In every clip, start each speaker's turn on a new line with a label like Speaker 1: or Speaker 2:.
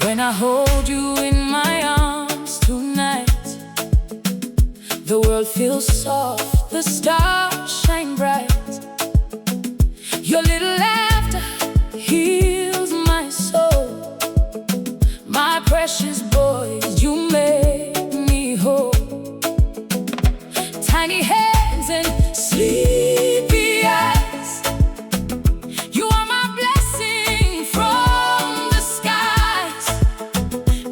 Speaker 1: When I hold you in my arms tonight, the world feels soft, the stars shine bright. Your little laughter heals my soul. My precious boys, you make me whole. Tiny hands and sleepy eyes, you are my blessing from the skies.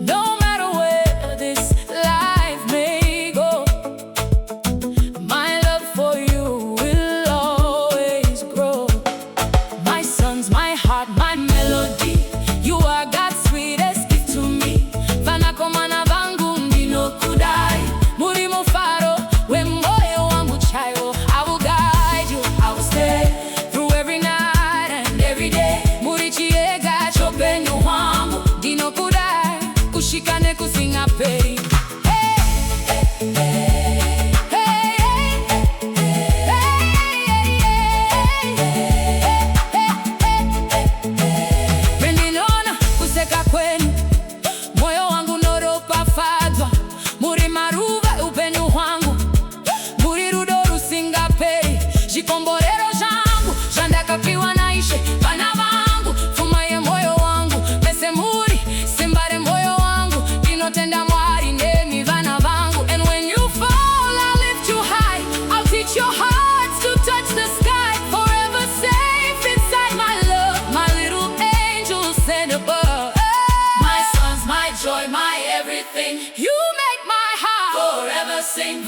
Speaker 1: No matter where this life may go, my love for you will always grow. My sons, my heart, my melody, you are God's sweetest gift to me. Vanakomana vangu ndinokudai, Muri wengu Moyo Wangu child. I will guide you, I will stay through every night and every day. Muri chiedza, hupenyu hwangu, ndinokudai, kushikane kusinga peri. Pendinona kuseka kwenu, moyo wangu noropafadzwa. Muri maruva hupenyu hwangu, muri rudo rusinga peri. Zvikomborero zvangu zvandakapiwa naIshe. Vana vangu pfuma yemoyo wangu, pese muri simba remoyo wangu. Ndinotenda Mwari nemi vana vangu. And when you fall, I'll lift you high. I'll teach your hearts to touch the sky. Forever safe inside my love, my little angel sent above. My sons, my joy, my everything, you make my heart forever sing.